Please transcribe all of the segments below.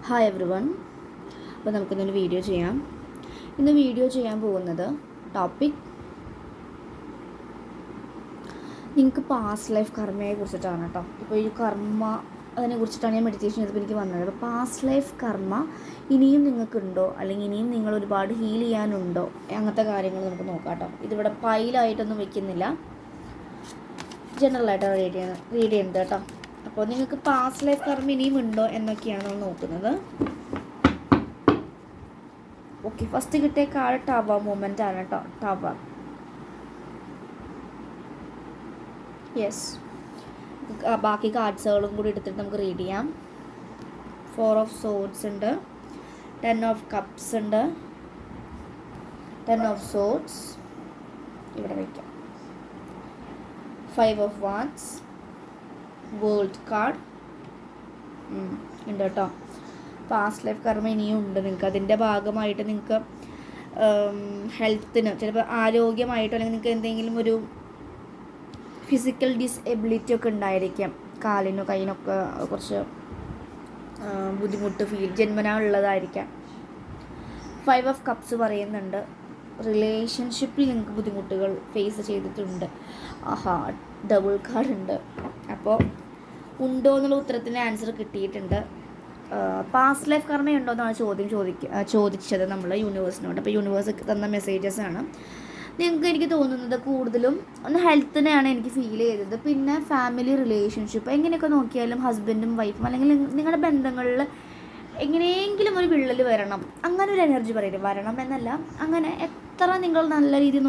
Hi every one. അപ്പോൾ നമുക്കിന്നൊരു video ചെയ്യാം. ഇന്ന് വീഡിയോ ചെയ്യാൻ പോകുന്നത് ടോപ്പിക് നിങ്ങൾക്ക് പാസ്റ്റ് ലൈഫ് കർമ്മയെ കുറിച്ചിട്ടാണ് കേട്ടോ. ഇപ്പോൾ ഈ കർമ്മ അതിനെ കുറിച്ചിട്ടാണ് ഞാൻ മെഡിറ്റേഷൻ ചെയ്തപ്പോൾ എനിക്ക് വന്നത്. അപ്പോൾ പാസ്റ്റ് ലൈഫ് കർമ്മ ഇനിയും നിങ്ങൾക്കുണ്ടോ, അല്ലെങ്കിൽ ഇനിയും നിങ്ങൾ ഒരുപാട് ഹീൽ ചെയ്യാനുണ്ടോ, അങ്ങനത്തെ കാര്യങ്ങൾ നമുക്ക് നോക്കാം കേട്ടോ. ഇതിവിടെ പൈലായിട്ടൊന്നും വെക്കുന്നില്ല, ജനറലായിട്ട് റീഡ് ചെയ്യുന്നത് കേട്ടോ. അപ്പോൾ നിങ്ങൾക്ക് പാസ്റ്റ് ലൈഫ് കർമ്മ ഇനിയും ഉണ്ടോ എന്നൊക്കെയാണ് നമ്മൾ നോക്കുന്നത്. ഓക്കെ, ഫസ്റ്റ് കിട്ടിയ കാർഡ് ടവർ മൂമെൻ്റ് ആണ് കേട്ടോ. Tower, yes. ബാക്കി കാർഡ്സുകളും കൂടി എടുത്തിട്ട് നമുക്ക് റീഡ് ചെയ്യാം. 4 ഓഫ് സോഡ്സ് ഉണ്ട്, 10 ഓഫ് കപ്സ് ഉണ്ട്, 10 ഓഫ് സോഡ്സ് ഇവിടെ വയ്ക്കാം, 5 ഓഫ് വാൻഡ്സ്, വേൾഡ് കാർഡ് ഉണ്ട് കേട്ടോ. പാസ്റ്റ് ലൈഫ് കർമ്മ ഇനിയും ഉണ്ട് നിങ്ങൾക്ക്. അതിൻ്റെ ഭാഗമായിട്ട് നിങ്ങൾക്ക് ഹെൽത്തിന് ചിലപ്പോൾ ആരോഗ്യമായിട്ടോ അല്ലെങ്കിൽ നിങ്ങൾക്ക് എന്തെങ്കിലും ഒരു ഫിസിക്കൽ ഡിസെബിലിറ്റി ഒക്കെ ഉണ്ടായിരിക്കാം. കാലിനോ കൈനൊക്കെ കുറച്ച് ബുദ്ധിമുട്ട് ജന്മനാ ഉള്ളതായിരിക്കാം. 5 ഓഫ് കപ്സ് പറയുന്നുണ്ട് റിലേഷൻഷിപ്പിൽ നിങ്ങൾക്ക് ബുദ്ധിമുട്ടുകൾ ഫേസ് ചെയ്തിട്ടുണ്ട്. ഡബിൾ കാർഡ് ഉണ്ട്. അപ്പോൾ ഉണ്ടോ എന്നുള്ള ഉത്തരത്തിന് ആൻസർ കിട്ടിയിട്ടുണ്ട്. പാസ്റ്റ് ലൈഫ് കർമ്മയുണ്ടോ എന്നാണ് ചോദിച്ചത് നമ്മൾ യൂണിവേഴ്സിനോട്. അപ്പോൾ യൂണിവേഴ്സ് തന്ന മെസ്സേജസ് ആണ്. നിങ്ങൾക്ക് എനിക്ക് തോന്നുന്നത് കൂടുതലും ഒന്ന് ഹെൽത്തിനെയാണ് എനിക്ക് ഫീൽ ചെയ്തത്. പിന്നെ ഫാമിലി റിലേഷൻഷിപ്പ് എങ്ങനെയൊക്കെ നോക്കിയാലും ഹസ്ബൻഡും വൈഫും അല്ലെങ്കിൽ നിങ്ങളുടെ ബന്ധങ്ങളിൽ എങ്ങനെയെങ്കിലും ഒരു വിള്ളൽ വരണം, അങ്ങനെ ഒരു എനർജി പറയില്ല. വരണം എന്നല്ല, അങ്ങനെ എത്ര നിങ്ങൾ നല്ല രീതിയിൽ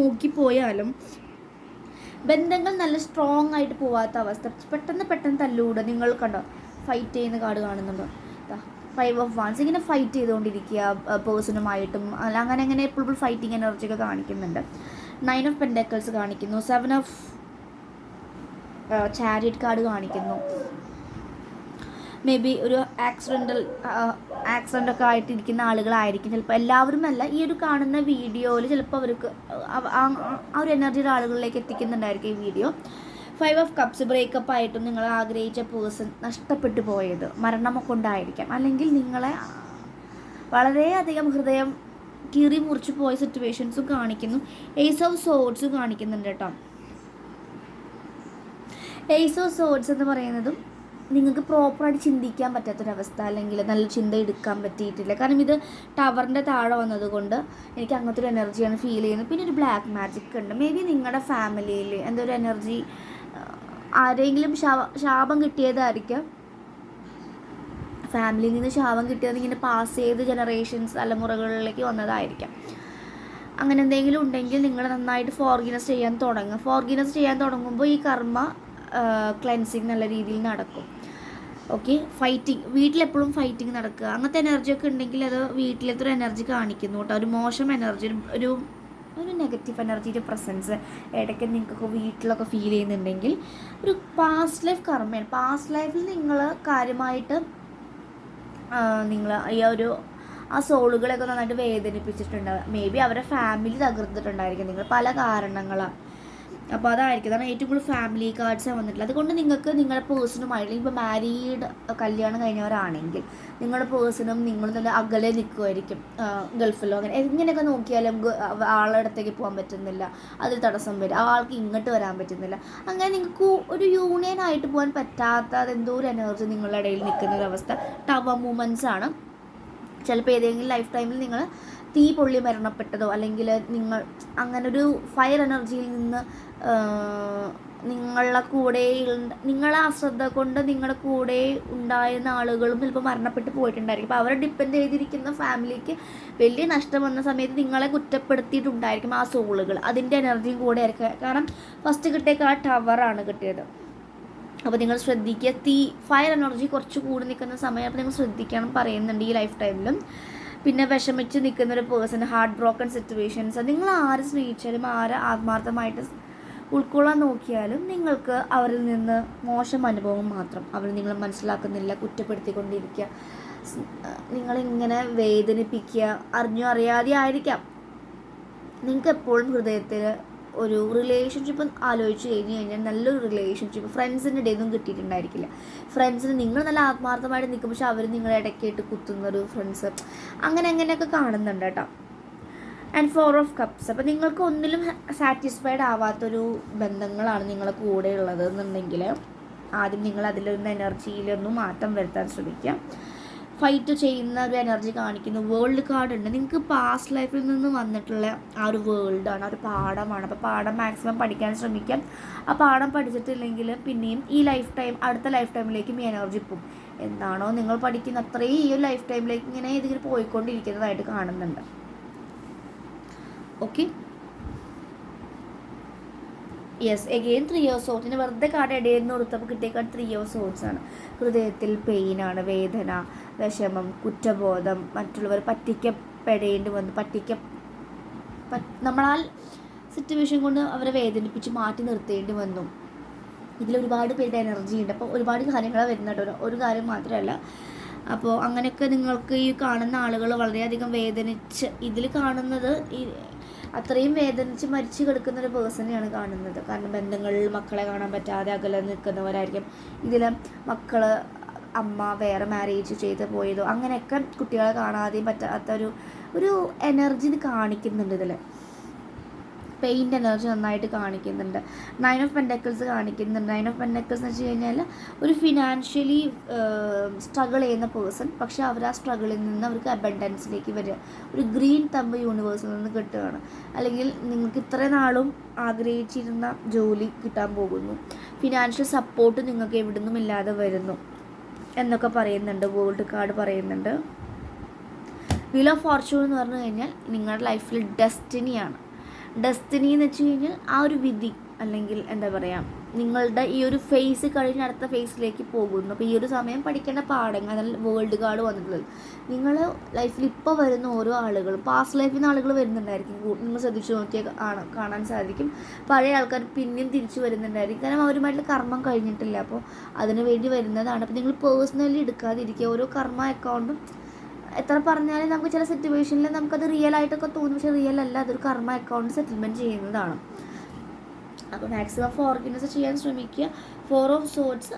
നോക്കിപ്പോയാലും ബന്ധങ്ങൾ നല്ല സ്ട്രോങ് ആയിട്ട് പോവാത്ത അവസ്ഥ, പെട്ടെന്ന് തല്ലൂടെ. നിങ്ങൾ കണ്ടോ ഫൈറ്റ് ചെയ്യുന്ന കാർഡ് കാണുന്നുണ്ടോ? 5 ഓഫ് വാൻഡ്സ്, ഇങ്ങനെ ഫൈറ്റ് ചെയ്തുകൊണ്ടിരിക്കുക പേഴ്സണുമായിട്ടും അങ്ങനെ എപ്പോഴും ഫൈറ്റിംഗ് എനർജിയൊക്കെ കാണിക്കുന്നുണ്ട്. 9 ഓഫ് പെൻഡക്കിൾസ് കാണിക്കുന്നു, 7 ഓഫ് ചാരിയറ്റ് കാർഡ് കാണിക്കുന്നു. മേ ബി ഒരു ആക്സിഡൻ്റ് ഒക്കെ ആയിട്ടിരിക്കുന്ന ആളുകളായിരിക്കും ചിലപ്പോൾ. എല്ലാവരും അല്ല, ഈ ഒരു കാണുന്ന വീഡിയോയിൽ ചിലപ്പോൾ അവർക്ക് ആ ഒരു എനർജിയുടെ ആളുകളിലേക്ക് എത്തിക്കുന്നുണ്ടായിരിക്കും ഈ വീഡിയോ. 5 ഓഫ് കപ്സ്, ബ്രേക്കപ്പ് ആയിട്ടും നിങ്ങൾ ആഗ്രഹിച്ച പേഴ്സൺ നഷ്ടപ്പെട്ടു പോയത്, മരണമൊക്കെ ഉണ്ടായിരിക്കാം, അല്ലെങ്കിൽ നിങ്ങളെ വളരെയധികം ഹൃദയം കീറി മുറിച്ച് പോയ സിറ്റുവേഷൻസും കാണിക്കുന്നു. ഏസ് ഓഫ് സോഡ്സും കാണിക്കുന്നുണ്ട് കേട്ടോ. ഏസ് ഓഫ് സോഡ്സ് എന്ന് പറയുന്നതും നിങ്ങൾക്ക് പ്രോപ്പറായിട്ട് ചിന്തിക്കാൻ പറ്റാത്തൊരവസ്ഥ, അല്ലെങ്കിൽ നല്ല ചിന്ത എടുക്കാൻ പറ്റിയിട്ടില്ല. കാരണം ഇത് ടവറിൻ്റെ താഴെ വന്നതുകൊണ്ട് എനിക്ക് അങ്ങനത്തെ ഒരു എനർജിയാണ് ഫീൽ ചെയ്യുന്നത്. പിന്നെ ഒരു ബ്ലാക്ക് മാജിക് ഉണ്ട്. മേ ബി നിങ്ങളുടെ ഫാമിലിയിൽ എന്തൊരു എനർജി, ആരെങ്കിലും ശാപം കിട്ടിയതായിരിക്കാം. ഫാമിലിയിൽ നിന്ന് ശാപം കിട്ടിയത് ഇങ്ങനെ പാസ് ചെയ്ത് ജനറേഷൻസ് തലമുറകളിലേക്ക് വന്നതായിരിക്കാം. അങ്ങനെ എന്തെങ്കിലും ഉണ്ടെങ്കിൽ നിങ്ങൾ നന്നായിട്ട് ഫോർഗിനസ് ചെയ്യാൻ തുടങ്ങുമ്പോൾ ഈ കർമ്മ ക്ലെൻസിങ് നല്ല രീതിയിൽ നടക്കും. ഓക്കെ, ഫൈറ്റിംഗ്, വീട്ടിലെപ്പോഴും ഫൈറ്റിംഗ് നടക്കുക, അങ്ങനത്തെ എനർജിയൊക്കെ ഉണ്ടെങ്കിൽ അത് വീട്ടിലത്തെ ഒരു എനർജി കാണിക്കുന്നു കേട്ടോ. ഒരു മോശം എനർജി, ഒരു നെഗറ്റീവ് എനർജിയുടെ പ്രസൻസ് ഇടയ്ക്ക് നിങ്ങൾക്കൊക്കെ വീട്ടിലൊക്കെ ഫീൽ ചെയ്യുന്നുണ്ടെങ്കിൽ ഒരു പാസ്റ്റ് ലൈഫ് കർമ്മയാണ്. പാസ്റ്റ് ലൈഫിൽ നിങ്ങൾ കാര്യമായിട്ട് നിങ്ങൾ ആ സോളുകളൊക്കെ നന്നായിട്ട് വേദനിപ്പിച്ചിട്ടുണ്ടാവും. മേ ബി അവരുടെ ഫാമിലി തകർത്തിട്ടുണ്ടായിരിക്കും നിങ്ങൾ പല കാരണങ്ങളാണ്. അപ്പോൾ അതായിരിക്കും, അതാണ് ഏറ്റവും കൂടുതൽ ഫാമിലി കാർഡ്സാണ് വന്നിട്ടുള്ളത്. അതുകൊണ്ട് നിങ്ങൾക്ക് നിങ്ങളുടെ പേഴ്സണുമായിട്ട്, ഇപ്പോൾ മാരീഡ് കല്യാണം കഴിഞ്ഞവരാണെങ്കിൽ നിങ്ങളുടെ പേഴ്സണും നിങ്ങളും നല്ല അകലെ നിൽക്കുമായിരിക്കും, ഗൾഫിലോ അങ്ങനെ എങ്ങനെയൊക്കെ നോക്കിയാലും ആളുടെ അടുത്തേക്ക് പോകാൻ പറ്റുന്നില്ല, അതിൽ തടസ്സം വരും, ആൾക്ക് ഇങ്ങോട്ട് വരാൻ പറ്റുന്നില്ല. അങ്ങനെ നിങ്ങൾക്ക് ഒരു യൂണിയൻ ആയിട്ട് പോകാൻ പറ്റാത്ത അതെന്തോ ഒരു എനർജി നിങ്ങളുടെ ഇടയിൽ നിൽക്കുന്ന ഒരവസ്ഥ ടവർ മൂമെൻറ്റ്സ് ആണ്. ചിലപ്പോൾ ഏതെങ്കിലും ലൈഫ് ടൈമിൽ നിങ്ങൾ തീ പൊള്ളി മരണപ്പെട്ടതോ, അല്ലെങ്കിൽ നിങ്ങൾ അങ്ങനൊരു ഫയർ എനർജിയിൽ നിന്ന് നിങ്ങളെ അശ്രദ്ധ കൊണ്ട് നിങ്ങളുടെ കൂടെ ഉണ്ടായിരുന്ന ആളുകളും ചിലപ്പോൾ മരണപ്പെട്ട് പോയിട്ടുണ്ടായിരിക്കും. അപ്പോൾ അവരെ ഡിപ്പെൻഡ് ചെയ്തിരിക്കുന്ന ഫാമിലിക്ക് വലിയ നഷ്ടം വന്ന സമയത്ത് നിങ്ങളെ കുറ്റപ്പെടുത്തിയിട്ടുണ്ടായിരിക്കും ആ സോളുകൾ. അതിൻ്റെ എനർജിയും കൂടെ ആയിരിക്കും. കാരണം ഫസ്റ്റ് കിട്ടിയ ആ ടവറാണ് കിട്ടിയത്. അപ്പോൾ നിങ്ങൾ ശ്രദ്ധിക്കുക, ഫയർ എനർജി കുറച്ച് കൂടി നിൽക്കുന്ന സമയം അപ്പോൾ നിങ്ങൾ ശ്രദ്ധിക്കണം പറയുന്നുണ്ട് ഈ ലൈഫ് ടൈമിലും. പിന്നെ വിഷമിച്ച് നിൽക്കുന്ന ഒരു പേഴ്സൺ, ഹാർട്ട് ബ്രോക്കൺ സിറ്റുവേഷൻസ്, നിങ്ങൾ ആരെ സ്നേഹിച്ചാലും ആരെ ആത്മാർത്ഥമായിട്ട് ഉൾക്കൊള്ളാൻ നോക്കിയാലും നിങ്ങൾക്ക് അവരിൽ നിന്ന് മോശം അനുഭവം മാത്രം. അവർ നിങ്ങൾ മനസ്സിലാക്കുന്നില്ല, കുറ്റപ്പെടുത്തിക്കൊണ്ടിരിക്കുക, നിങ്ങളിങ്ങനെ വേദനിപ്പിക്കുക, അറിഞ്ഞോ അറിയാതെ ആയിരിക്കാം. നിങ്ങൾക്ക് എപ്പോഴും ഹൃദയത്തിൽ ഒരു റിലേഷൻഷിപ്പ് ആലോചിച്ച് കഴിഞ്ഞാൽ നല്ലൊരു റിലേഷൻഷിപ്പ് ഫ്രണ്ട്സിൻ്റെ ഇടയിൽ നിന്നും കിട്ടിയിട്ടുണ്ടായിരിക്കില്ല. ഫ്രണ്ട്സിന് നിങ്ങൾ നല്ല ആത്മാർത്ഥമായിട്ട് നിൽക്കും, പക്ഷെ അവർ നിങ്ങളെ ഇടയ്ക്കായിട്ട് കുത്തുന്നൊരു ഫ്രണ്ട്സ്, അങ്ങനെയൊക്കെ കാണുന്നുണ്ട് കേട്ടോ. And 4 of cups. അപ്പോൾ നിങ്ങൾക്ക് ഒന്നിലും സാറ്റിസ്ഫൈഡ് ആവാത്തൊരു ബന്ധങ്ങളാണ് നിങ്ങളെ കൂടെ ഉള്ളത് എന്നുണ്ടെങ്കിൽ ആദ്യം നിങ്ങൾ അതിലൊന്ന് എനർജിയിലൊന്നും മാറ്റം വരുത്താൻ ശ്രമിക്കുക. ഫൈറ്റ് ചെയ്യുന്ന ഒരു എനർജി കാണിക്കുന്നു. വേൾഡ് കാർഡ് ഉണ്ട്. നിങ്ങൾക്ക് പാസ്റ്റ് ലൈഫിൽ നിന്ന് വന്നിട്ടുള്ള ആ ഒരു വേൾഡാണ്, ആ ഒരു പാഠമാണ്. അപ്പോൾ പാഠം മാക്സിമം പഠിക്കാൻ ശ്രമിക്കാം. ആ പാഠം പഠിച്ചിട്ടില്ലെങ്കിൽ പിന്നെയും ഈ ലൈഫ് ടൈം, അടുത്ത ലൈഫ് ടൈമിലേക്കും ഈ എനർജി പോകും. എന്താണോ നിങ്ങൾ പഠിക്കുന്ന അത്രയും ഈ ഒരു ലൈഫ് ടൈമിലേക്ക് ഇങ്ങനെ ഇതിങ്ങനെ പോയിക്കൊണ്ടിരിക്കുന്നതായിട്ട് കാണുന്നുണ്ട്. Okay, yes, again 3 of Swords. വെറുതെ കാർഡ് ഇടയിൽ നിന്ന് കൊടുത്തപ്പോൾ കിട്ടിയ കാർഡ് 3 of Swords ആണ്. ഹൃദയത്തിൽ പെയിനാണ്, വേദന, വിഷമം, കുറ്റബോധം, മറ്റുള്ളവർ പറ്റിക്കപ്പെടേണ്ടി വന്നു, നമ്മളാൽ സിറ്റുവേഷൻ കൊണ്ട് അവരെ വേദനിപ്പിച്ച് മാറ്റി നിർത്തേണ്ടി വന്നു. ഇതിലൊരുപാട് പേരുടെ എനർജി ഉണ്ട്. അപ്പോൾ ഒരുപാട് കാര്യങ്ങളാണ് വരുന്നുണ്ട്, ഒരു കാര്യം മാത്രമല്ല. അപ്പോൾ അങ്ങനെയൊക്കെ നിങ്ങൾക്ക് ഈ കാണുന്ന ആളുകൾ വളരെയധികം വേദനിച്ച്, ഇതിൽ കാണുന്നത് ഈ അത്രയും വേദനിച്ച് മരിച്ചു കിടക്കുന്ന ഒരു പേഴ്സണെയാണ് കാണുന്നത്. കാരണം ബന്ധങ്ങളിൽ മക്കളെ കാണാൻ പറ്റാതെ അകലെ നിൽക്കുന്നവരായിരിക്കും. ഇതിൽ മക്കൾ, അമ്മ വേറെ മാരേജ് ചെയ്ത് പോയതോ അങ്ങനെയൊക്കെ കുട്ടികളെ കാണാതെയും പറ്റാത്ത ഒരു എനർജി ഇത് കാണിക്കുന്നുണ്ട്. ഇതിൽ പെയിൻ്റ് എനർജി നന്നായിട്ട് കാണിക്കുന്നുണ്ട്. 9 of Pentacles കാണിക്കുന്നുണ്ട്. 9 of Pentacles എന്ന് വെച്ച് കഴിഞ്ഞാൽ ഒരു ഫിനാൻഷ്യലി സ്ട്രഗിൾ ചെയ്യുന്ന പേഴ്സൺ, പക്ഷെ അവർ ആ സ്ട്രഗിളിൽ നിന്ന് അവർക്ക് അബൻഡൻസിലേക്ക് വരിക, ഒരു ഗ്രീൻ തമ്പ് യൂണിവേഴ്സിൽ നിന്ന് കിട്ടുകയാണ്. അല്ലെങ്കിൽ നിങ്ങൾക്ക് ഇത്ര നാളും ആഗ്രഹിച്ചിരുന്ന ജോലി കിട്ടാൻ പോകുന്നു, ഫിനാൻഷ്യൽ സപ്പോർട്ട് നിങ്ങൾക്ക് എവിടെ നിന്നും ഇല്ലാതെ വരുന്നു എന്നൊക്കെ പറയുന്നുണ്ട്. വേൾഡ് കാർഡ് പറയുന്നുണ്ട്. വീൽ ഓഫ് ഫോർച്യൂൺ എന്ന് പറഞ്ഞു കഴിഞ്ഞാൽ നിങ്ങളുടെ ലൈഫിൽ ഡെസ്റ്റിനിയാണ്. ഡെസ്റ്റിനി എന്ന് വെച്ച് കഴിഞ്ഞാൽ ആ ഒരു വിധി, അല്ലെങ്കിൽ എന്താ പറയുക, നിങ്ങളുടെ ഈ ഒരു ഫേസ് കഴിഞ്ഞ് അടുത്ത ഫേസിലേക്ക് പോകുന്നു. അപ്പോൾ ഈ ഒരു സമയം പഠിക്കേണ്ട പാഠങ്ങൾ, അതിൽ വേൾഡ് കാർഡ് വന്നിട്ടുള്ളത്. നിങ്ങൾ ലൈഫിൽ ഇപ്പോൾ വരുന്ന ഓരോ ആളുകളും പാസ്റ്റ് ലൈഫിൽ നിന്ന് ആളുകൾ വരുന്നുണ്ടായിരിക്കും. നിങ്ങൾ ശ്രദ്ധിച്ചു നോക്കിയാൽ കാണാൻ സാധിക്കും. പഴയ ആൾക്കാർ പിന്നെയും തിരിച്ചു വരുന്നുണ്ടായിരിക്കും. കാരണം അവരുമായിട്ടുള്ള കർമ്മം കഴിഞ്ഞിട്ടില്ല. അപ്പോൾ അതിനു വേണ്ടി വരുന്നതാണ്. അപ്പോൾ നിങ്ങൾ പേഴ്സണലി എടുക്കാതിരിക്കുക. ഓരോ കർമ്മ അക്കൗണ്ടും എത്ര പറഞ്ഞാലും നമുക്ക് ചില സിറ്റുവേഷനിൽ നമുക്കത് റിയൽ ആയിട്ടൊക്കെ തോന്നും, പക്ഷേ റിയൽ അല്ല, അതൊരു കർമ്മ അക്കൗണ്ട് സെറ്റിൽമെൻറ്റ് ചെയ്യുന്നതാണ്. അപ്പോൾ മാക്സിമം ഫോർഗിവ്നെസ് ചെയ്യാൻ ശ്രമിക്കുക. 4 of Swords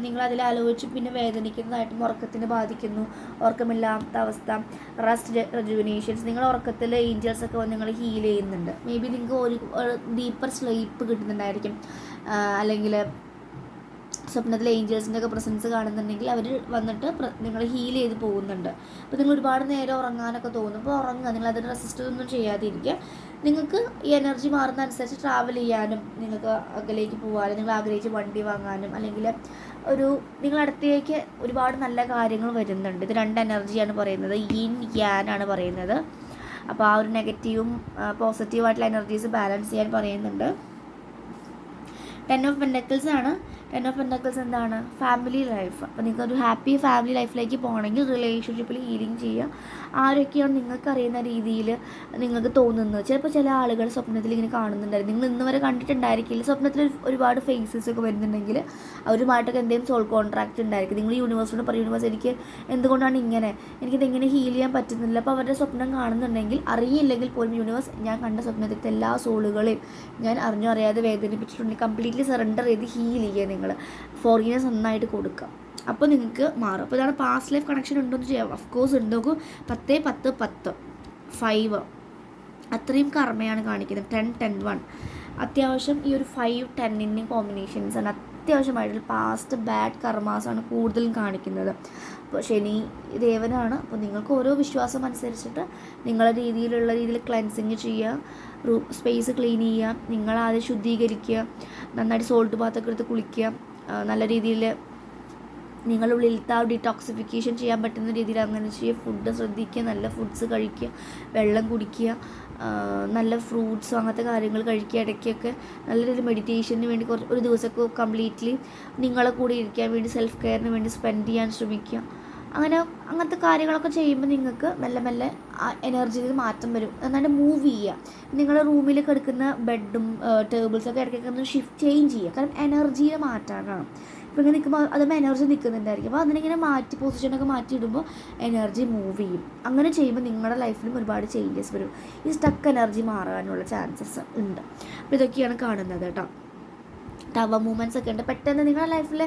നിങ്ങളതിൽ ആലോചിച്ച് പിന്നെ വേദനിക്കുന്നതായിട്ടും ഉറക്കത്തിന് ബാധിക്കുന്നു, ഉറക്കമില്ലാത്ത അവസ്ഥ, റെസ്റ്റ്, റെജുവിനേഷൻസ്. നിങ്ങൾ ഉറക്കത്തിൽ ഏഞ്ചൽസൊക്കെ വന്ന് നിങ്ങൾ ഹീൽ ചെയ്യുന്നുണ്ട്. മേ ബി നിങ്ങൾക്ക് ഒരു ഡീപ്പർ സ്ലീപ്പ് കിട്ടുന്നുണ്ടായിരിക്കും. അല്ലെങ്കിൽ സ്വപ്നത്തിൽ ഏഞ്ചൽസിൻ്റെ ഒക്കെ പ്രസൻസ് കാണുന്നുണ്ടെങ്കിൽ അവർ വന്നിട്ട് നിങ്ങൾ ഹീൽ ചെയ്ത് പോകുന്നുണ്ട്. അപ്പോൾ നിങ്ങൾ ഒരുപാട് നേരം ഉറങ്ങാനൊക്കെ തോന്നും. അപ്പോൾ ഉറങ്ങുക, നിങ്ങൾ അതിന് റെസിസ്റ്റ് ഒന്നും ചെയ്യാതിരിക്കുക. നിങ്ങൾക്ക് ഈ എനർജി മാറുന്ന അനുസരിച്ച് ട്രാവൽ ചെയ്യാനും, നിങ്ങൾക്ക് അകലേക്ക് പോകാനും, നിങ്ങൾ ആഗ്രഹിച്ച് വണ്ടി വാങ്ങാനും, അല്ലെങ്കിൽ നിങ്ങളടുത്തേക്ക് ഒരുപാട് നല്ല കാര്യങ്ങൾ വരുന്നുണ്ട്. ഇത് 2 എനർജിയാണ് പറയുന്നത്, യിൻ യാൻ ആണ് പറയുന്നത്. അപ്പോൾ ആ ഒരു നെഗറ്റീവും പോസിറ്റീവായിട്ടുള്ള എനർജീസ് ബാലൻസ് ചെയ്യാൻ പറയുന്നുണ്ട്. 10 of Pentacles ആണ്. 10 of Pentacles എന്താണ്? Family life. അപ്പോൾ നിങ്ങൾക്കൊരു ഹാപ്പി ഫാമിലി ലൈഫിലേക്ക് പോകണമെങ്കിൽ റിലേഷൻഷിപ്പിൽ ഹീലിംഗ് ചെയ്യുക. ആരൊക്കെയാണ് നിങ്ങൾക്കറിയുന്ന രീതിയിൽ നിങ്ങൾക്ക് തോന്നുന്നത്. ചിലപ്പോൾ ചില ആളുകൾ സ്വപ്നത്തിൽ ഇങ്ങനെ കാണുന്നുണ്ടായിരുന്നു, നിങ്ങൾ ഇന്ന് വരെ കണ്ടിട്ടുണ്ടായിരിക്കില്ല. സ്വപ്നത്തിൽ ഒരുപാട് ഫേസസ് ഒക്കെ വരുന്നുണ്ടെങ്കിൽ അവരുമായിട്ടൊക്കെ എന്തെങ്കിലും സോൾ കോൺട്രാക്റ്റ് ഉണ്ടായിരിക്കും. നിങ്ങൾ യൂണിവേഴ്സിനോട് പറയും, യൂണിവേഴ്സ് എനിക്ക് എന്തുകൊണ്ടാണ് ഇങ്ങനെ, എനിക്കിതെങ്ങനെ ഹീൽ ചെയ്യാൻ പറ്റുന്നില്ല. അപ്പോൾ അവരുടെ സ്വപ്നം കാണുന്നുണ്ടെങ്കിൽ, അറിയില്ലെങ്കിൽ പോലും യൂണിവേഴ്സ് ഞാൻ കണ്ട സ്വപ്നത്തിലത്തെ എല്ലാ സോളുകളെയും ഞാൻ അറിഞ്ഞോ അറിയാതെ വേദനിപ്പിച്ചിട്ടുണ്ടെങ്കിൽ കംപ്ലീറ്റ്ലി സറണ്ടർ ചെയ്ത് ഹീൽ ചെയ്യുക. നിങ്ങൾ ഫോർഗിവ്നെസ് നന്നായിട്ട് കൊടുക്കുക. അപ്പോൾ നിങ്ങൾക്ക് മാറും. അപ്പോൾ ഇതാണ് പാസ്റ്റ് ലൈഫ് കണക്ഷൻ ഉണ്ടോ എന്ന് ചെയ്യാം. ഓഫ്കോഴ്സ് ഉണ്ട്. നോക്കൂ, 10, 10, 10, 5 അത്രയും കർമ്മയാണ് കാണിക്കുന്നത്. 10, 10, 1 അത്യാവശ്യം ഈ ഒരു 5, 10 കോമ്പിനേഷൻസാണ് അത്യാവശ്യമായിട്ടുള്ള പാസ്റ്റ് ബാഡ് കർമാസാണ് കൂടുതലും കാണിക്കുന്നത്. അപ്പോൾ ശനി ദേവനാണ്. അപ്പോൾ നിങ്ങൾക്ക് ഓരോ വിശ്വാസം അനുസരിച്ചിട്ട് നിങ്ങളുടെ രീതിയിൽ ക്ലെൻസിങ് ചെയ്യുക, സ്പേസ് ക്ലീൻ ചെയ്യുക, നിങ്ങളാദ്യം ശുദ്ധീകരിക്കുക, നന്നായിട്ട് സോൾട്ട് ബാത്തൊക്കെ എടുത്ത് കുളിക്കുക, നല്ല രീതിയിൽ നിങ്ങളുടെ ഉള്ളിലത്തെ ആ ഡിറ്റോക്സിഫിക്കേഷൻ ചെയ്യാൻ പറ്റുന്ന രീതിയിൽ അങ്ങനെ ചെയ്യുക. ഫുഡ് ശ്രദ്ധിക്കുക, നല്ല ഫുഡ്സ് കഴിക്കുക, വെള്ളം കുടിക്കുക, നല്ല ഫ്രൂട്ട്സും അങ്ങനത്തെ കാര്യങ്ങൾ കഴിക്കുക. ഇടയ്ക്കൊക്കെ നല്ല രീതിയിൽ മെഡിറ്റേഷന് വേണ്ടി ഒരു ദിവസമൊക്കെ കംപ്ലീറ്റ്ലി നിങ്ങളെ കൂടെ ഇരിക്കാൻ വേണ്ടി സെൽഫ് കെയറിന് വേണ്ടി സ്പെൻഡ് ചെയ്യാൻ ശ്രമിക്കുക. അങ്ങനത്തെ കാര്യങ്ങളൊക്കെ ചെയ്യുമ്പോൾ നിങ്ങൾക്ക് മെല്ലെ മെല്ലെ ആ എനർജിയിൽ മാറ്റം വരും. നന്നായിട്ട് മൂവ് ചെയ്യുക. നിങ്ങളുടെ റൂമിൽ കിടക്കുന്ന ബെഡും ടേബിൾസൊക്കെ ഇടയ്ക്കൊക്കെ ഒന്ന് ചേഞ്ച് ചെയ്യുക. കാരണം എനർജിയിൽ മാറ്റാനാണ്. ഇപ്പോൾ ഇങ്ങനെ നിൽക്കുമ്പോൾ അതുമ്പോൾ എനർജി നിൽക്കുന്നുണ്ടായിരിക്കും. അപ്പോൾ അതിനിങ്ങനെ മാറ്റി പൊസിഷനൊക്കെ മാറ്റി ഇടുമ്പോൾ എനർജി മൂവ് ചെയ്യും. അങ്ങനെ ചെയ്യുമ്പോൾ നിങ്ങളുടെ ലൈഫിലും ഒരുപാട് ചേഞ്ചസ് വരും. ഈ സ്റ്റക്ക് എനർജി മാറാനുള്ള ചാൻസസ് ഉണ്ട്. അപ്പോൾ ഇതൊക്കെയാണ് കാണുന്നത് കേട്ടോ. ടവർ മൂവ്മെൻറ്റ്സ് ഒക്കെ ഉണ്ട്. പെട്ടെന്ന് നിങ്ങളുടെ ലൈഫിൽ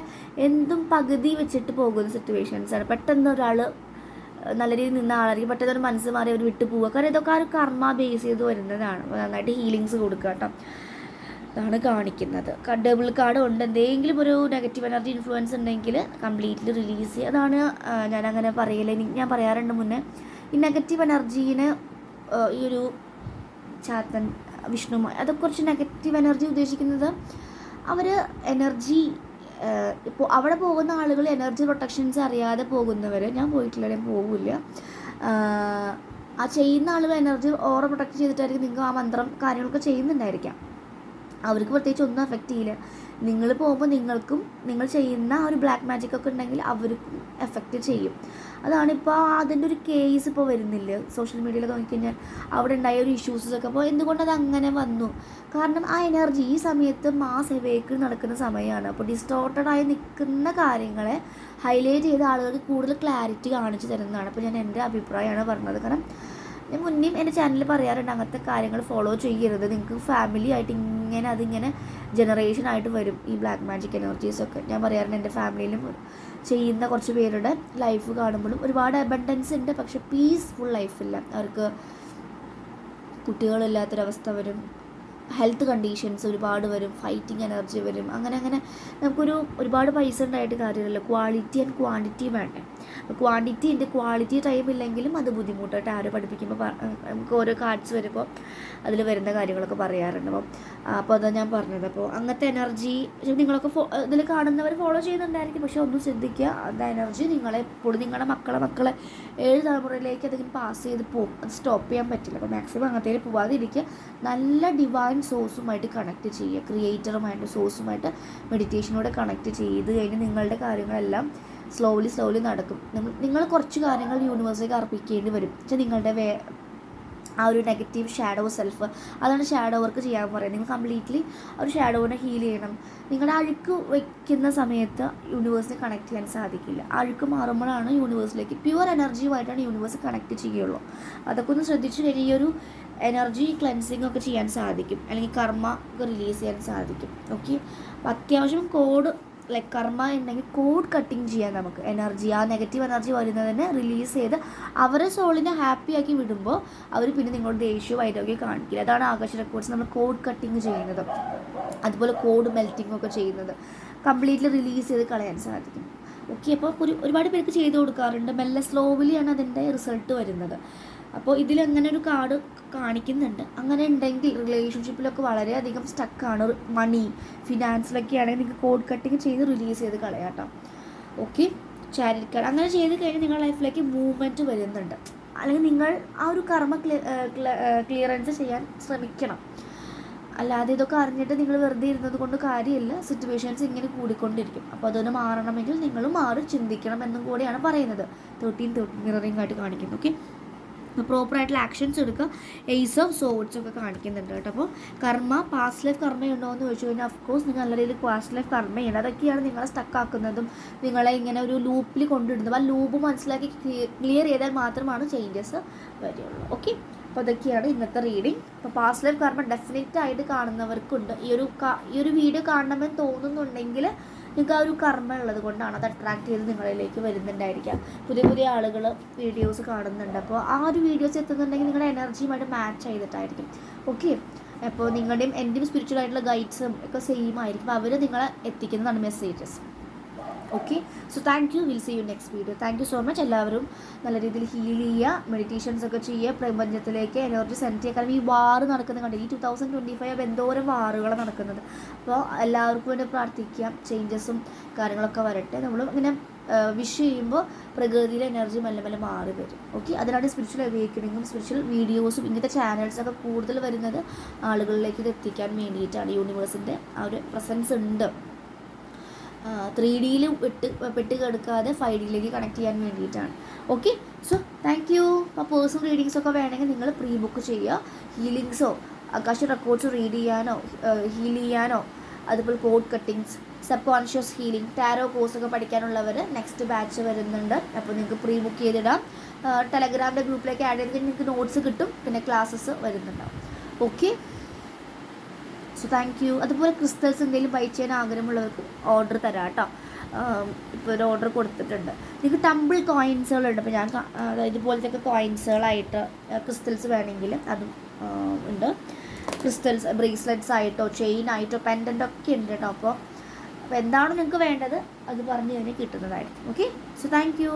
എന്തും പകുതി വെച്ചിട്ട് പോകുന്ന സിറ്റുവേഷൻസാണ്. പെട്ടെന്ന് ഒരാൾ നല്ല രീതിയിൽ നിന്ന ആളായിരിക്കും, പെട്ടെന്ന് ഒരു മനസ്സ് മാറി അവർ വിട്ടു പോവുക. കാരണം ഇതൊക്കെ ആ ഒരു കർമ്മ ബേസ് ചെയ്ത് വരുന്നതാണ്. നന്നായിട്ട് ഹീലിങ്സ് കൊടുക്കുക കേട്ടോ. അതാണ് കാണിക്കുന്നത്. ഡബിൾ കാർഡ് ഉണ്ട്. എന്തെങ്കിലും ഒരു നെഗറ്റീവ് എനർജി ഇൻഫ്ലുവൻസ് ഉണ്ടെങ്കിൽ കംപ്ലീറ്റ്ലി റിലീസ് ചെയ്യുക. അതാണ് ഞാനങ്ങനെ പറയില്ല. ഞാൻ പറയാറുണ്ട് മുന്നേ, ഈ നെഗറ്റീവ് എനർജീനെ ഈ ഒരു ചാത്തൻ വിഷ്ണു അതൊക്കെ കുറച്ച് നെഗറ്റീവ് എനർജി ഉദ്ദേശിക്കുന്നത് അവർ എനർജി ഇപ്പോൾ അവിടെ പോകുന്ന ആളുകൾ എനർജി പ്രൊട്ടക്ഷൻസ് അറിയാതെ പോകുന്നവർ, ഞാൻ പോയിട്ടില്ല, ഞാൻ പോകില്ല. ആ ചെയ്യുന്ന ആളുകൾ എനർജി ഓവർ പ്രൊട്ടക്ട് ചെയ്തിട്ടായിരിക്കും നിങ്ങൾ ആ മന്ത്രം കാര്യങ്ങളൊക്കെ ചെയ്യുന്നുണ്ടായിരിക്കാം. അവർക്ക് പ്രത്യേകിച്ച് ഒന്നും എഫക്റ്റ് ചെയ്യില്ല. നിങ്ങൾ പോകുമ്പോൾ നിങ്ങൾക്കും നിങ്ങൾ ചെയ്യുന്ന ഒരു ബ്ലാക്ക് മാജിക് ഒക്കെ ഉണ്ടെങ്കിൽ അവർക്കും എഫക്റ്റ് ചെയ്യും. അതാണിപ്പോൾ അതിൻ്റെ ഒരു കേസ് ഇപ്പോൾ വരുന്നില്ല സോഷ്യൽ മീഡിയയിലൊക്കെ നോക്കിക്കഴിഞ്ഞാൽ. അവിടെ ഉണ്ടായ ഒരു ഇഷ്യൂസൊക്കെ. അപ്പോൾ എന്തുകൊണ്ടത് അങ്ങനെ വന്നു? കാരണം ആ എനർജി ഈ സമയത്ത് മാസ് എവേക്കിൾ നടക്കുന്ന സമയമാണ്. അപ്പോൾ ഡിസ്റ്റോർട്ടഡായി നിൽക്കുന്ന കാര്യങ്ങളെ ഹൈലൈറ്റ് ചെയ്ത ആളുകൾക്ക് കൂടുതൽ ക്ലാരിറ്റി കാണിച്ചു തരുന്നതാണ്. അപ്പോൾ ഞാൻ എൻ്റെ അഭിപ്രായമാണ് പറഞ്ഞത്. കാരണം ഞാൻ മുന്നേയും എൻ്റെ ചാനലിൽ പറയാറുണ്ട്, അങ്ങനത്തെ കാര്യങ്ങൾ ഫോളോ ചെയ്യരുത്. നിങ്ങൾക്ക് ഫാമിലി ആയിട്ട് ഇങ്ങനെ അതിങ്ങനെ ജനറേഷനായിട്ട് വരും ഈ ബ്ലാക്ക് മാജിക് എനർജീസൊക്കെ. ഞാൻ പറയാറുണ്ട്, എൻ്റെ ഫാമിലിയിലും ചെയ്യുന്ന കുറച്ച് പേരുടെ ലൈഫ് കാണുമ്പോഴും ഒരുപാട് അബണ്ടൻസ് ഉണ്ട്, പക്ഷെ പീസ്ഫുൾ ലൈഫില്ല. അവർക്ക് കുട്ടികളില്ലാത്തൊരവസ്ഥ വരും, ഹെൽത്ത് കണ്ടീഷൻസ് ഒരുപാട് വരും, ഫൈറ്റിംഗ് എനർജി വരും. അങ്ങനെ ഒരുപാട് പൈസ ഉണ്ടായിട്ട് കാര്യമില്ല. ക്വാളിറ്റി ആൻഡ് ക്വാണ്ടിറ്റി വേണ്ടേ. അപ്പോൾ ക്വാണ്ടിറ്റി ഉണ്ട്, ക്വാളിറ്റി ടൈം ഇല്ലെങ്കിലും അത് ബുദ്ധിമുട്ടായിട്ട് ആരോ പഠിപ്പിക്കുമ്പോൾ നമുക്ക് ഓരോ കാർഡ്സ് വരുമ്പോൾ അതിൽ വരുന്ന കാര്യങ്ങളൊക്കെ പറയാറുണ്ട്. അപ്പോൾ അതാണ് ഞാൻ പറഞ്ഞത്. അപ്പോൾ അങ്ങനത്തെ എനർജി നിങ്ങളൊക്കെ ഇതിൽ കാണുന്നവർ ഫോളോ ചെയ്യുന്നുണ്ടായിരിക്കും, പക്ഷേ ഒന്ന് ശ്രദ്ധിക്കുക. അത് എനർജി എപ്പോഴും നിങ്ങളുടെ മക്കളെ 7 തലമുറയിലേക്ക് അതിങ്ങനെ പാസ് ചെയ്ത് പോകും. അത് സ്റ്റോപ്പ് ചെയ്യാൻ പറ്റില്ല. അപ്പോൾ മാക്സിമം അങ്ങനത്തേക്ക് പോകാതിരിക്കുക. നല്ല ഡിവൈൻ സോഴ്സുമായിട്ട് കണക്ട് ചെയ്യുക, ക്രിയേറ്ററുമായിട്ട് സോഴ്സുമായിട്ട് മെഡിറ്റേഷനോടെ കണക്ട് ചെയ്ത് കഴിഞ്ഞ് നിങ്ങളുടെ കാര്യങ്ങളെല്ലാം സ്ലോലി നടക്കും. നിങ്ങൾ കുറച്ച് കാര്യങ്ങൾ യൂണിവേഴ്സിലേക്ക് അർപ്പിക്കേണ്ടി വരും. പക്ഷേ നിങ്ങളുടെ ആ ഒരു നെഗറ്റീവ് ഷാഡോ സെൽഫ്, അതാണ് ഷാഡോ വർക്ക് ചെയ്യാൻ പറയുന്നത്. നിങ്ങൾ കംപ്ലീറ്റ്ലി ഒരു ഷാഡോവിനെ ഹീൽ ചെയ്യണം. നിങ്ങളുടെ അഴുക്ക് വയ്ക്കുന്ന സമയത്ത് യൂണിവേഴ്സിനെ കണക്ട് ചെയ്യാൻ സാധിക്കില്ല. അഴുക്ക് മാറുമ്പോഴാണ് യൂണിവേഴ്സിലേക്ക് പ്യുവർ എനർജിയുമായിട്ടാണ് യൂണിവേഴ്സ് കണക്ട് ചെയ്യുള്ളൂ. അതൊക്കെ ഒന്ന് ശ്രദ്ധിച്ചു കഴിഞ്ഞാൽ ഈ ഒരു എനർജി ക്ലെൻസിങ് ഒക്കെ ചെയ്യാൻ സാധിക്കും, അല്ലെങ്കിൽ കർമ്മ ഒക്കെ റിലീസ് ചെയ്യാൻ സാധിക്കും. ഓക്കെ, അപ്പം അത്യാവശ്യം കോഡ് ലൈക്ക് കർമ്മ ഉണ്ടെങ്കിൽ കോഡ് കട്ടിങ് ചെയ്യാൻ നമുക്ക് എനർജി, ആ നെഗറ്റീവ് എനർജി വരുന്നതിനെ റിലീസ് ചെയ്ത് അവരെ സോളിനെ ഹാപ്പിയാക്കി വിടുമ്പോൾ അവർ പിന്നെ നിങ്ങളുടെ ദേഷ്യവും വൈരാഗ്യം കാണിക്കില്ല. അതാണ് ആകാശ റെക്കോർഡ്സ് നമ്മൾ കോഡ് കട്ടിങ് ചെയ്യുന്നത്, അതുപോലെ കോഡ് മെൽറ്റിംഗ് ഒക്കെ ചെയ്യുന്നത്. കംപ്ലീറ്റ്ലി റിലീസ് ചെയ്ത് കളയാൻ സാധിക്കും. ഓക്കെ, അപ്പോൾ ഒരുപാട് പേർക്ക് ചെയ്ത് കൊടുക്കാറുണ്ട്. മെല്ലെ സ്ലോവിലിയാണ് അതിൻ്റെ റിസൾട്ട് വരുന്നത്. അപ്പോൾ ഇതിലങ്ങനെ ഒരു കാർഡ് കാണിക്കുന്നുണ്ട്. അങ്ങനെ ഉണ്ടെങ്കിൽ റിലേഷൻഷിപ്പിലൊക്കെ വളരെയധികം സ്റ്റക്കാണ്, മണി ഫിനാൻസിലൊക്കെ ആണെങ്കിൽ നിങ്ങൾക്ക് കോഡ് കട്ടിങ് ചെയ്ത് റിലീസ് ചെയ്ത് കളയാട്ടോ. ഓക്കെ, ചാരിറ്റി കാർഡ് അങ്ങനെ ചെയ്ത് കഴിഞ്ഞാൽ നിങ്ങളുടെ ലൈഫിലേക്ക് മൂവ്മെൻറ്റ് വരുന്നുണ്ട്. അല്ലെങ്കിൽ നിങ്ങൾ ആ ഒരു കർമ്മ ക്ലിയറൻസ് ചെയ്യാൻ ശ്രമിക്കണം. അല്ലാതെ ഇതൊക്കെ അറിഞ്ഞിട്ട് നിങ്ങൾ വെറുതെ ഇരുന്നത് കൊണ്ട് കാര്യമില്ല. സിറ്റുവേഷൻസ് ഇങ്ങനെ കൂടിക്കൊണ്ടിരിക്കും. അപ്പോൾ അതൊന്ന് മാറണമെങ്കിൽ നിങ്ങൾ മാറി ചിന്തിക്കണം എന്നും കൂടിയാണ് പറയുന്നത്. 13 മിററിംഗ് ആയിട്ട് കാണിക്കുന്നു. ഓക്കെ, പ്രോപ്പറായിട്ടുള്ള ആക്ഷൻസ് എടുക്കുക. എയ്സ് ഓഫ് സോഡ്സ് ഒക്കെ കാണിക്കുന്നുണ്ട് കേട്ടോ. അപ്പോൾ കർമ്മ പാസ്റ്റ് ലൈഫ് കർമ്മയുണ്ടോ എന്ന് ചോദിച്ചു കഴിഞ്ഞാൽ അഫ്കോഴ്സ് നിങ്ങൾ നല്ല രീതിയിൽ പാസ്റ്റ് ലൈഫ് കർമ്മ ചെയ്യണം. അതൊക്കെയാണ് നിങ്ങളെ സ്റ്റക്കാക്കുന്നതും നിങ്ങളെ ഇങ്ങനെ ഒരു ലൂപ്പിൽ കൊണ്ടിടുന്നതും. ആ ലൂപ്പ് മനസ്സിലാക്കി ക്ലിയർ ചെയ്താൽ മാത്രമാണ് ചേഞ്ചസ് വരികയുള്ളൂ. ഓക്കെ, അപ്പോൾ അതൊക്കെയാണ് ഇന്നത്തെ റീഡിങ്. അപ്പോൾ പാസ്റ്റ് ലൈഫ് കർമ്മ ഡെഫിനറ്റ് ആയിട്ട് കാണുന്നവർക്കുണ്ട്. ഈ ഒരു വീഡിയോ കാണണമെന്ന് തോന്നുന്നുണ്ടെങ്കിൽ നിങ്ങൾക്ക് ആ ഒരു കർമ്മ ഉള്ളത് കൊണ്ടാണ് അത് അട്രാക്ട് ചെയ്ത് നിങ്ങളിലേക്ക് വരുന്നുണ്ടായിരിക്കാം. പുതിയ ആളുകൾ വീഡിയോസ് കാണുന്നുണ്ട്. അപ്പോൾ ആ ഒരു വീഡിയോസ് എത്തുന്നുണ്ടെങ്കിൽ നിങ്ങളുടെ എനർജിയുമായിട്ട് മാച്ച് ചെയ്തിട്ടായിരിക്കും. ഓക്കെ, അപ്പോൾ നിങ്ങളുടെയും എൻ്റെയും സ്പിരിച്വൽ ആയിട്ടുള്ള ഗൈഡ്സും ഒക്കെ സെയിം ആയിരിക്കും. അപ്പോൾ അവർ നിങ്ങളെ എത്തിക്കുന്നതാണ് messages. Okay, so thank you. Will see you next video. Thank you so much. എല്ലാവരും നല്ല രീതിയിൽ ഹീൽ ചെയ്യുക, മെഡിറ്റേഷൻസ് ഒക്കെ ചെയ്യുക, പ്രപഞ്ചത്തിലേക്ക് എനർജി സെൻഡ് ചെയ്യുക. കാരണം ഈ വാറ് നടക്കുന്നത് കണ്ട് ഈ 2025 എന്തോരം വാറുകളാണ് നടക്കുന്നത്. അപ്പോൾ എല്ലാവർക്കും വേണ്ടി പ്രാർത്ഥിക്കാം, ചേഞ്ചസും കാര്യങ്ങളൊക്കെ വരട്ടെ. നമ്മൾ ഇങ്ങനെ വിഷ് ചെയ്യുമ്പോൾ പ്രകൃതിയിലെ എനർജി മെല്ലെ മാറി വരും. ഓക്കെ, അതിനാണ് സ്പിരിച്വൽ അവേക്കണിങ്ങും സ്പിരിച്വൽ വീഡിയോസും ഇങ്ങനത്തെ ചാനൽസൊക്കെ കൂടുതൽ വരുന്നത്. ആളുകളിലേക്ക് ഇത് എത്തിക്കാൻ വേണ്ടിയിട്ടാണ്. യൂണിവേഴ്സിൻ്റെ ആ ഒരു പ്രസൻസ് ഉണ്ട്. 3Dയിൽ പെട്ട് കിടക്കാതെ 5Dയിലേക്ക് കണക്ട് ചെയ്യാൻ വേണ്ടിയിട്ടാണ്. Okay, so thank U. അപ്പോൾ പേഴ്സണൽ റീഡിങ്സൊക്കെ വേണമെങ്കിൽ നിങ്ങൾ പ്രീ ബുക്ക് ചെയ്യുക. ഹീലിങ്സോ ആകാശ റെക്കോർഡ്സ് റീഡ് ചെയ്യാനോ ഹീൽ ചെയ്യാനോ അതുപോലെ cord cuttings subconscious healing, tarot കോഴ്സൊക്കെ പഠിക്കാനുള്ളവർ നെക്സ്റ്റ് ബാച്ച് വരുന്നുണ്ട്. അപ്പോൾ നിങ്ങൾക്ക് പ്രീ ബുക്ക് ചെയ്തിടാം. ടെലഗ്രാമിൻ്റെ ഗ്രൂപ്പിലേക്ക് ആഡ് ചെയ്തിട്ട് നിങ്ങൾക്ക് നോട്ട്സ് കിട്ടും, പിന്നെ ക്ലാസ്സസ് വരുന്നുണ്ടാവും. Okay, so thank you. അതുപോലെ ക്രിസ്റ്റൽസ് എന്തെങ്കിലും ബൈ ചെയ്യാൻ ആഗ്രഹമുള്ളവർക്ക് ഓർഡർ തരാം കേട്ടോ. ഇപ്പോൾ ഒരു ഓർഡർ കൊടുത്തിട്ടുണ്ട്. നിങ്ങൾക്ക് ടമ്പിൾ കോയിൻസുകളുണ്ട്. ഇപ്പോൾ ഞാൻ ഇതുപോലത്തെ കോയിൻസുകളായിട്ട് ക്രിസ്റ്റൽസ് വേണമെങ്കിൽ അതും ഉണ്ട്. ക്രിസ്റ്റൽസ് ബ്രേസ്ലെറ്റ്സ് ആയിട്ടോ ചെയിൻ ആയിട്ടോ പെൻഡൻ്റ് ഒക്കെ ഉണ്ട് കേട്ടോ. അപ്പോൾ എന്താണോ നിങ്ങൾക്ക് വേണ്ടത് അത് പറഞ്ഞു കഴിഞ്ഞാൽ കിട്ടുന്നതായിരിക്കും. Okay, so thank U.